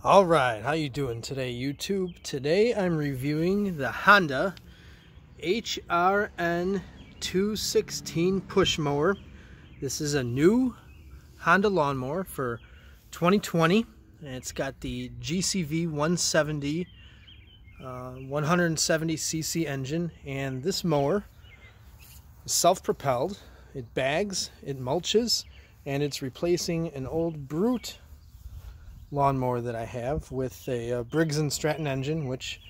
All right, how you doing today, YouTube? Today I'm reviewing the Honda HRN 216 push mower. This is a new Honda lawnmower for 2020, and it's got the GCV 170 170cc engine, and this mower is self-propelled. It bags, it mulches, and it's replacing an old Brute lawnmower that I have with a Briggs & Stratton engine, which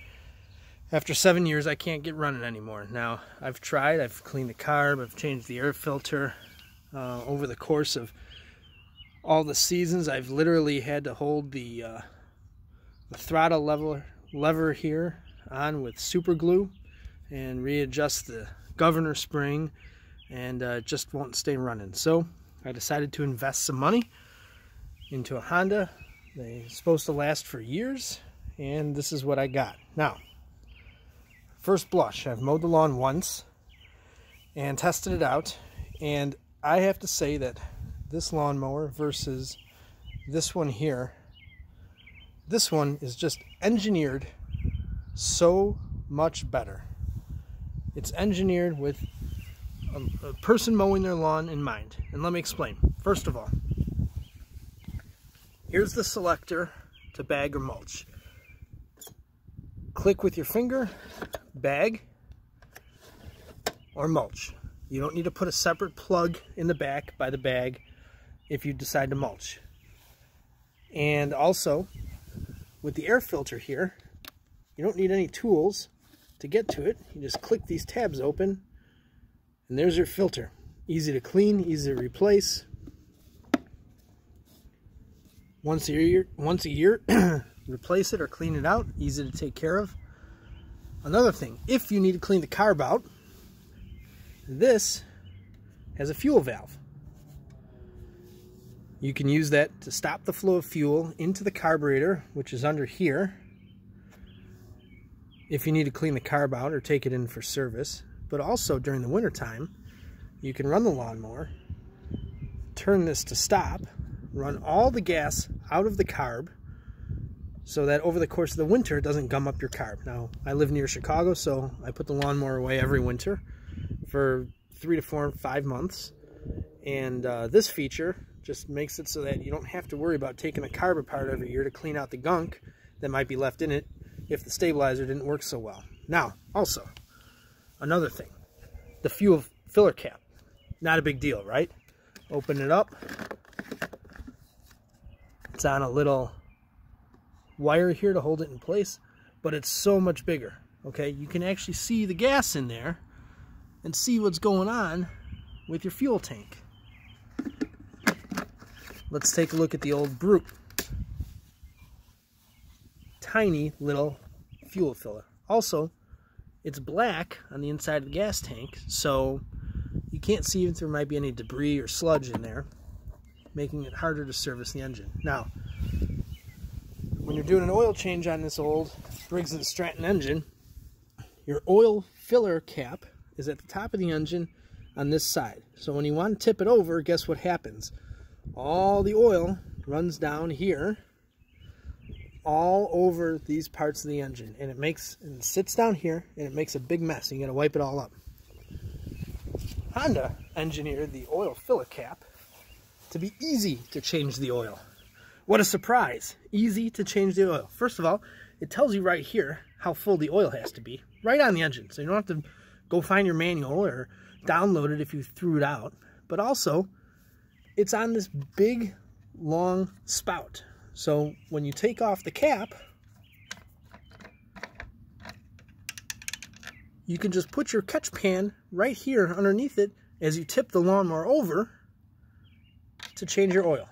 after 7 years I can't get running anymore. Now I've tried, I've cleaned the carb, I've changed the air filter. Over the course of all the seasons, I've literally had to hold the throttle lever here on with super glue and readjust the governor spring, and it just won't stay running. So I decided to invest some money into a Honda. They're supposed to last for years, and this is what I got. Now, first blush, I've mowed the lawn once and tested it out, and I have to say that this lawnmower versus this one here, this one is just engineered so much better. It's engineered with a person mowing their lawn in mind. And let me explain. First of all, here's the selector to bag or mulch. Click with your finger, bag or mulch. You don't need to put a separate plug in the back by the bag if you decide to mulch. And also, with the air filter here, you don't need any tools to get to it. You just click these tabs open, and there's your filter. Easy to clean, easy to replace. Once a year, replace it or clean it out. Easy to take care of. Another thing, if you need to clean the carb out, this has a fuel valve. You can use that to stop the flow of fuel into the carburetor, which is under here, if you need to clean the carb out or take it in for service. But also during the winter time, you can run the lawnmower, turn this to stop, run all the gas out of the carb so that over the course of the winter it doesn't gum up your carb. Now, I live near Chicago, so I put the lawnmower away every winter for 3 to 4, 5 months. And this feature just makes it so that you don't have to worry about taking the carb apart every year to clean out the gunk that might be left in it if the stabilizer didn't work so well. Now, also, another thing, the fuel filler cap. Not a big deal, right? Open it up. It's on a little wire here to hold it in place, but it's so much bigger, okay? You can actually see the gas in there and see what's going on with your fuel tank. Let's take a look at the old Brute. Tiny little fuel filler. Also, it's black on the inside of the gas tank, so you can't see if there might be any debris or sludge in there, making it harder to service the engine. Now, when you're doing an oil change on this old Briggs & Stratton engine, your oil filler cap is at the top of the engine on this side. So when you want to tip it over, guess what happens? All the oil runs down here all over these parts of the engine, and it sits down here, and it makes a big mess. You got to wipe it all up. Honda engineered the oil filler cap to be easy to change the oil. What a surprise! Easy to change the oil. First of all, it tells you right here how full the oil has to be, right on the engine, so you don't have to go find your manual or download it if you threw it out. But also, it's on this big, long spout. So when you take off the cap, you can just put your catch pan right here underneath it as you tip the lawnmower over to change your oil.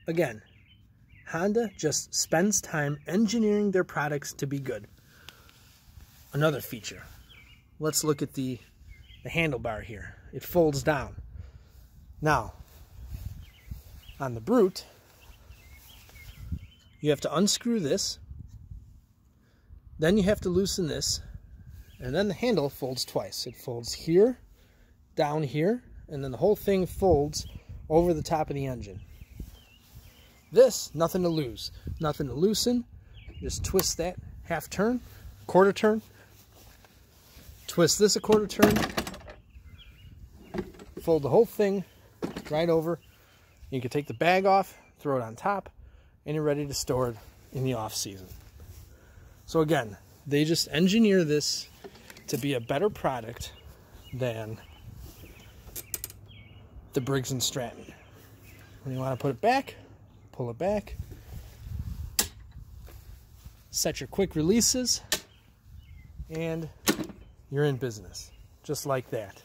Again, Honda just spends time engineering their products to be good. Another feature. Let's look at the handlebar here. It folds down. Now, on the Brute, you have to unscrew this, then you have to loosen this, and then the handle folds twice. It folds here, down here, and then the whole thing folds over the top of the engine. This, nothing to lose, nothing to loosen. Just twist that half turn, quarter turn. Twist this a quarter turn. Fold the whole thing right over. You can take the bag off, throw it on top, and you're ready to store it in the off season. So again, they just engineer this to be a better product than the Briggs & Stratton. When you want to put it back, pull it back. Set your quick releases, and you're in business, just like that.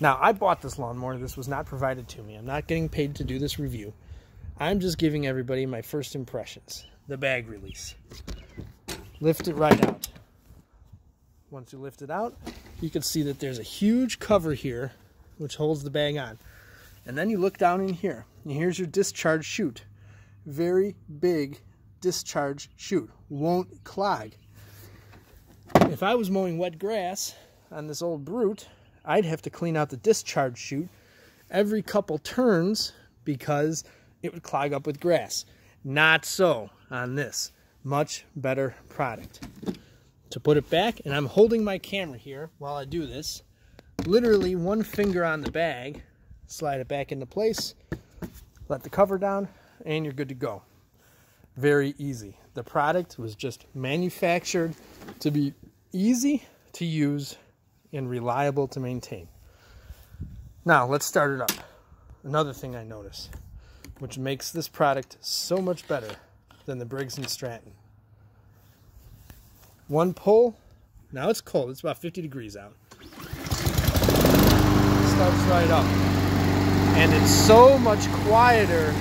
Now, I bought this lawnmower. This was not provided to me. I'm not getting paid to do this review. I'm just giving everybody my first impressions. The bag release. Lift it right out. Once you lift it out, you can see that there's a huge cover here which holds the bag on. And then you look down in here, and here's your discharge chute. Very big discharge chute. Won't clog. If I was mowing wet grass on this old Brute, I'd have to clean out the discharge chute every couple turns because it would clog up with grass. Not so on this. Much better product. To put it back, and I'm holding my camera here while I do this, literally one finger on the bag, slide it back into place, let the cover down, and you're good to go. Very easy. The product was just manufactured to be easy to use and reliable to maintain. Now, let's start it up. Another thing I noticed, which makes this product so much better than the Briggs & Stratton. One pull. Now it's cold. It's about 50 degrees out. Starts right up. And it's so much quieter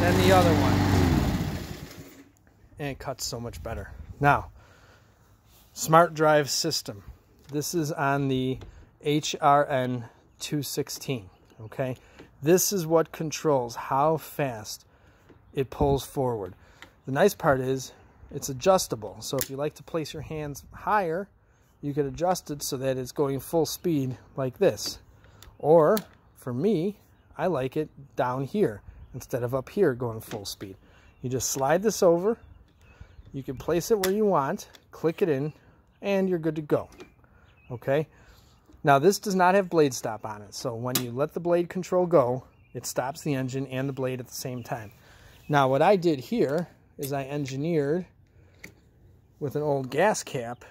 than the other one. And it cuts so much better. Now, Smart Drive system. This is on the HRN 216. Okay? This is what controls how fast it pulls forward. The nice part is it's adjustable. So if you like to place your hands higher, you can adjust it so that it's going full speed like this. Or, for me, I like it down here instead of up here going full speed. You just slide this over. You can place it where you want, click it in, and you're good to go. Okay? Now, this does not have blade stop on it. So when you let the blade control go, it stops the engine and the blade at the same time. Now, what I did here is I engineered with an old gas cap.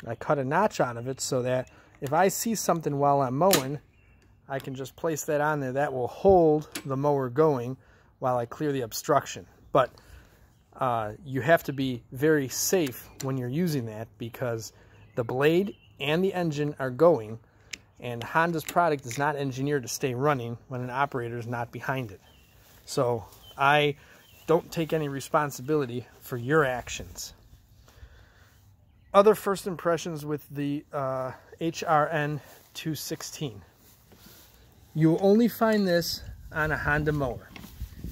I cut a notch out of it so that if I see something while I'm mowing, I can just place that on there. That will hold the mower going while I clear the obstruction. But you have to be very safe when you're using that because the blade and the engine are going, and Honda's product is not engineered to stay running when an operator is not behind it. So I don't take any responsibility for your actions. Other first impressions with the HRN 216. You will only find this on a Honda mower.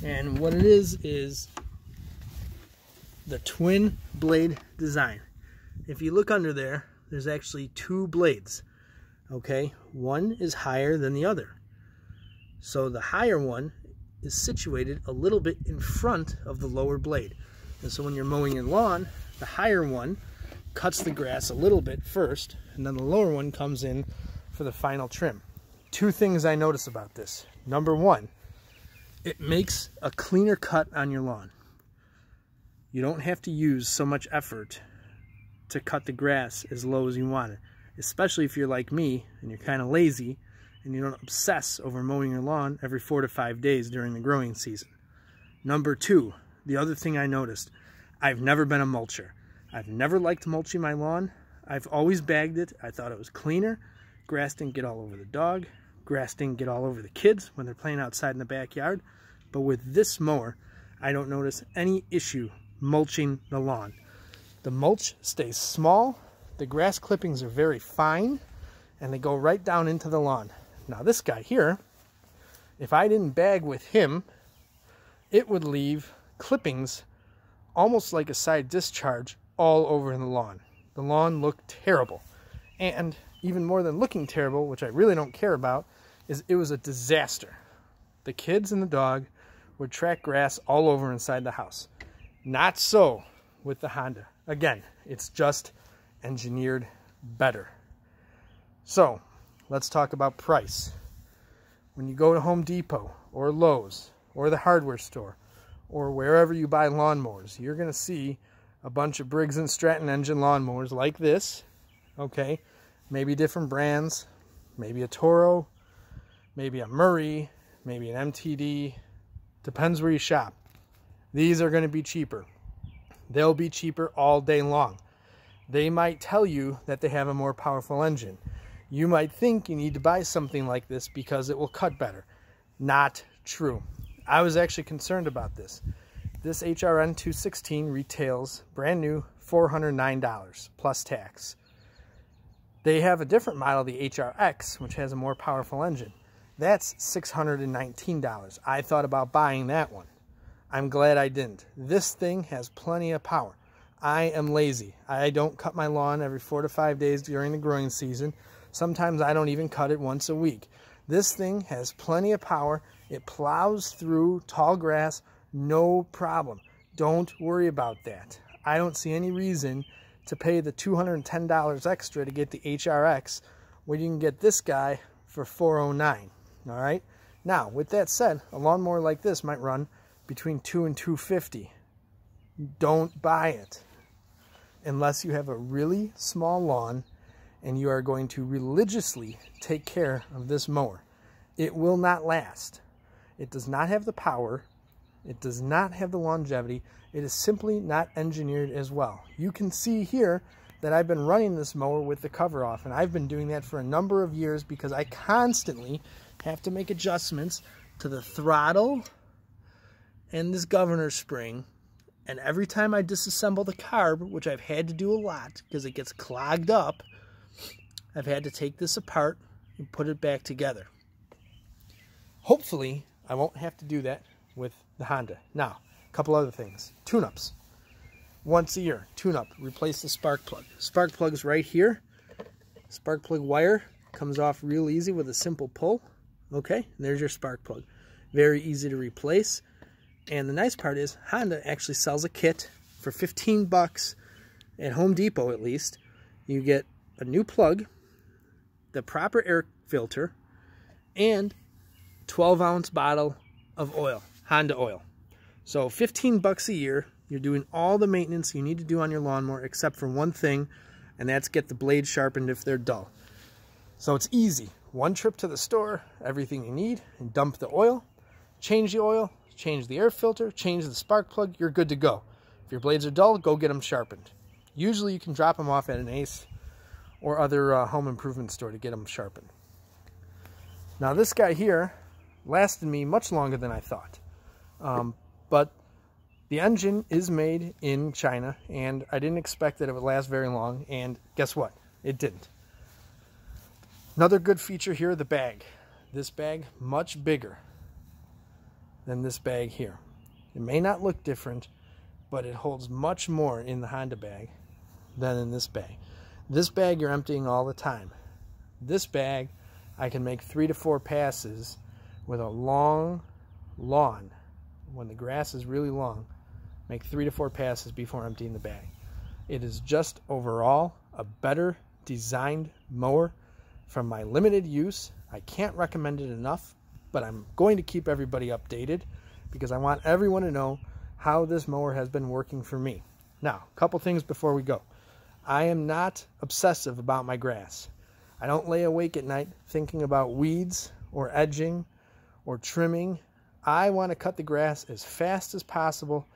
And what it is the twin blade design. If you look under there, there's actually two blades. Okay, one is higher than the other. So the higher one is situated a little bit in front of the lower blade. And so when you're mowing your lawn, the higher one cuts the grass a little bit first, and then the lower one comes in for the final trim. Two things I notice about this. Number one, it makes a cleaner cut on your lawn. You don't have to use so much effort to cut the grass as low as you want it, especially if you're like me and you're kind of lazy and you don't obsess over mowing your lawn every 4 to 5 days during the growing season. Number two, the other thing I noticed, I've never been a mulcher. I've never liked mulching my lawn. I've always bagged it. I thought it was cleaner. Grass didn't get all over the dog. Grass didn't get all over the kids when they're playing outside in the backyard. But with this mower, I don't notice any issue mulching the lawn. The mulch stays small, the grass clippings are very fine, and they go right down into the lawn. Now this guy here, if I didn't bag with him, it would leave clippings almost like a side discharge all over the lawn. The lawn looked terrible. And even more than looking terrible, which I really don't care about, is it was a disaster. The kids and the dog would track grass all over inside the house. Not so with the Honda. Again, it's just engineered better. So let's talk about price. When you go to Home Depot or Lowe's or the hardware store or wherever you buy lawnmowers, you're going to see a bunch of Briggs & Stratton engine lawnmowers like this. Okay, maybe different brands, maybe a Toro, maybe a Murray, maybe an MTD. Depends where you shop. These are going to be cheaper. They'll be cheaper all day long. They might tell you that they have a more powerful engine. You might think you need to buy something like this because it will cut better. Not true. I was actually concerned about this. This HRN 216 retails brand new $409 plus tax. They have a different model, the HRX, which has a more powerful engine. That's $619. I thought about buying that one. I'm glad I didn't. This thing has plenty of power. I am lazy. I don't cut my lawn every 4 to 5 days during the growing season. Sometimes I don't even cut it once a week. This thing has plenty of power. It plows through tall grass, no problem. Don't worry about that. I don't see any reason to pay the $210 extra to get the HRX when you can get this guy for $409. All right. Now, with that said, a lawnmower like this might run between $200 and $250. Don't buy it unless you have a really small lawn and you are going to religiously take care of this mower. It will not last. It does not have the power. It does not have the longevity. It is simply not engineered as well. You can see here that I've been running this mower with the cover off, and I've been doing that for a number of years because I constantly have to make adjustments to the throttle and this governor spring. And every time I disassemble the carb, which I've had to do a lot because it gets clogged up, I've had to take this apart and put it back together. Hopefully, I won't have to do that with the Honda. Now, a couple other things. Tune-ups. Once a year, tune-up. Replace the spark plug. Spark plug's right here. Spark plug wire comes off real easy with a simple pull. Okay, and there's your spark plug. Very easy to replace. And the nice part is Honda actually sells a kit for 15 bucks at Home Depot at least. You get a new plug, the proper air filter, and 12-ounce bottle of oil, Honda oil. So 15 bucks a year, you're doing all the maintenance you need to do on your lawnmower except for one thing, and that's get the blades sharpened if they're dull. So it's easy. One trip to the store, everything you need, and dump the oil, change the air filter, change the spark plug, you're good to go. If your blades are dull, go get them sharpened. Usually you can drop them off at an Ace or other home improvement store to get them sharpened. Now this guy here lasted me much longer than I thought. But the engine is made in China, and I didn't expect that it would last very long, and guess what? It didn't. Another good feature here, the bag. This bag, much bigger than this bag here. It may not look different, but it holds much more in the Honda bag than in this bag. This bag you're emptying all the time. This bag, I can make 3 to 4 passes with a long lawn. When the grass is really long, make 3 to 4 passes before emptying the bag. It is just overall a better designed mower. From my limited use, I can't recommend it enough, but I'm going to keep everybody updated because I want everyone to know how this mower has been working for me. Now, a couple things before we go. I am not obsessive about my grass. I don't lay awake at night thinking about weeds or edging or trimming. I want to cut the grass as fast as possible,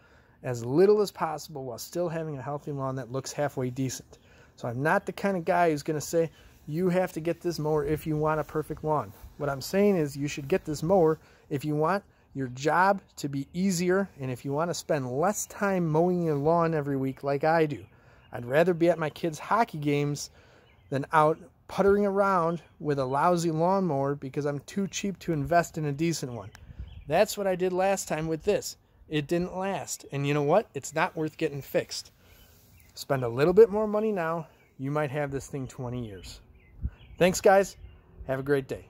as little as possible, while still having a healthy lawn that looks halfway decent. So I'm not the kind of guy who's going to say, you have to get this mower if you want a perfect lawn. What I'm saying is you should get this mower if you want your job to be easier and if you want to spend less time mowing your lawn every week like I do. I'd rather be at my kids' hockey games than out puttering around with a lousy lawnmower because I'm too cheap to invest in a decent one. That's what I did last time with this. It didn't last. And you know what? It's not worth getting fixed. Spend a little bit more money now. You might have this thing 20 years. Thanks, guys. Have a great day.